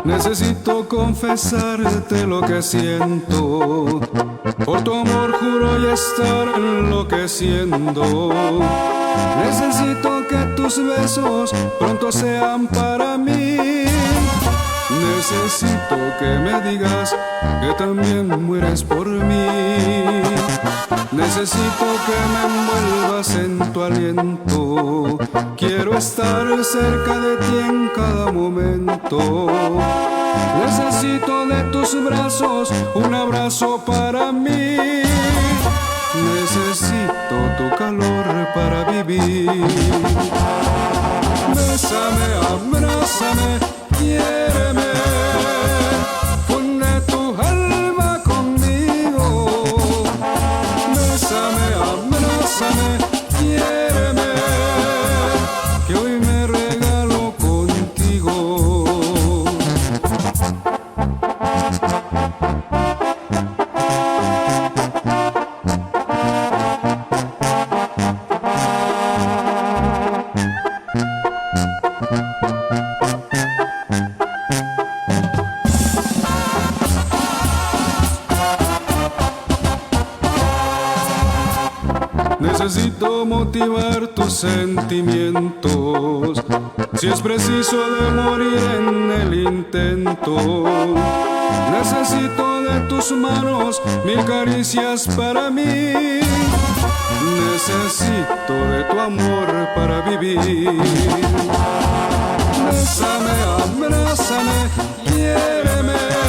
Necesito confesarte lo que siento. Por tu amor juro ya estar enloqueciendo. Necesito que tus besos pronto sean para mí. Necesito que me digas que también mueres por mí. Necesito que me envuelvas en tu aliento. Quiero estar cerca de ti en cada momento. Necesito de tus brazos un abrazo para mí. Necesito tu calor para vivir. Bésame, abrázame, quiéreme. Funde tu alma conmigo. Bésame, abrázame, quiéreme. Que hoy me regalo contigo. Necesito motivar tus sentimientos, si es preciso de morir en el intento. Necesito de tus manos mil caricias para mí. Necesito de tu amor para vivir. Bésame, abrázame, quiéreme.